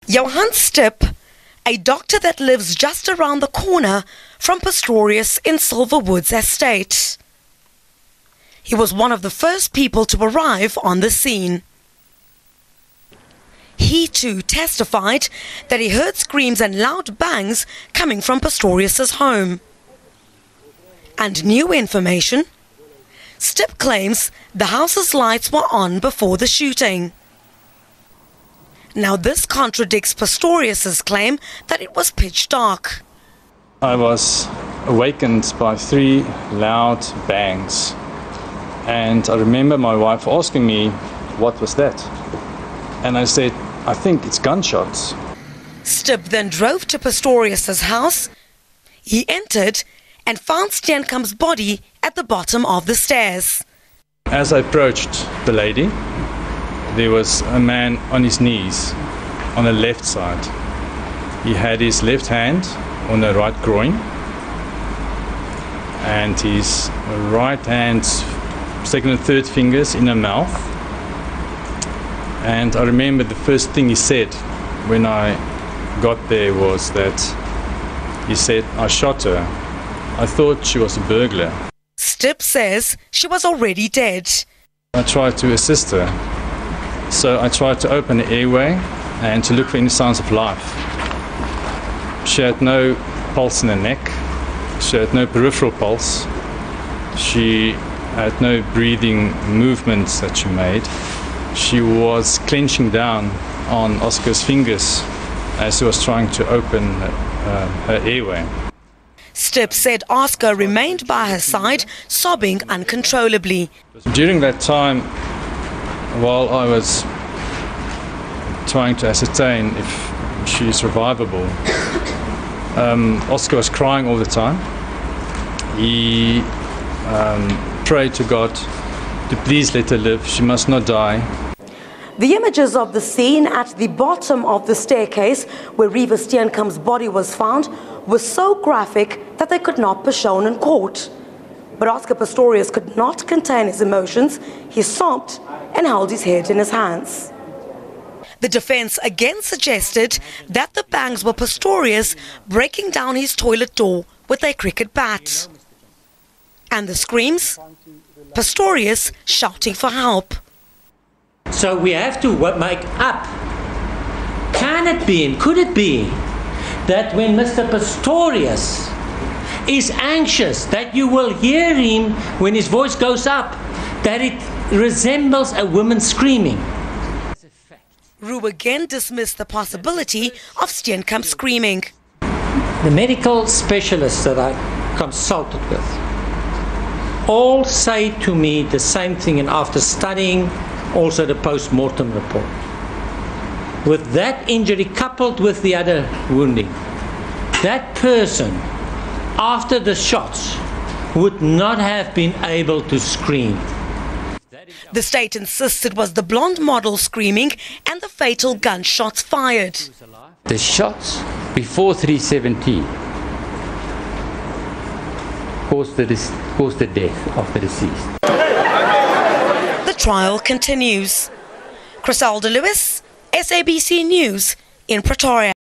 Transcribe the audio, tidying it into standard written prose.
Johan Stipp, a doctor that lives just around the corner from Pistorius in Silverwoods Estate. He was one of the first people to arrive on the scene. He too testified that he heard screams and loud bangs coming from Pistorius's home. And new information, Stipp claims the house's lights were on before the shooting. Now this contradicts Pistorius's claim that it was pitch dark. I was awakened by 3 loud bangs, and I remember my wife asking me, what was that? And I said, I think it's gunshots. Stipp then drove to Pistorius's house. He entered and found Steenkamp's body at the bottom of the stairs. As I approached the lady, there was a man on his knees on the left side. He had his left hand on the right groin and his right hand's second and third fingers in her mouth. And I remember the first thing he said when I got there was that he said, I shot her. I thought she was a burglar. Stipp says she was already dead. I tried to assist her. So I tried to open the airway and to look for any signs of life. She had no pulse in her neck. She had no peripheral pulse. She had no breathing movements that she made. She was clenching down on Oscar's fingers as he was trying to open her airway. Stipp said Oscar remained by her side, sobbing uncontrollably. During that time, while I was trying to ascertain if she is revivable, Oscar was crying all the time. He prayed to God to please let her live. She must not die. The images of the scene at the bottom of the staircase where Reeva Steenkamp's body was found were so graphic that they could not be shown in court. But Oscar Pistorius could not contain his emotions. He sobbed and held his head in his hands. The defense again suggested that the bangs were Pistorius breaking down his toilet door with a cricket bat. And the screams? Pistorius shouting for help. So we have to make up. Can it be and could it be that when Mr. Pistorius is anxious, that you will hear him when his voice goes up, that it resembles a woman screaming? Roo again dismissed the possibility of Steenkamp screaming. The medical specialists that I consulted with all say to me the same thing, and after studying also the post-mortem report, with that injury coupled with the other wounding, that person after the shots would not have been able to scream. The state insists it was the blonde model screaming and the fatal gunshots fired. The shots before 317 caused the death of the deceased. The trial continues. Criselda Lewis, SABC News in Pretoria.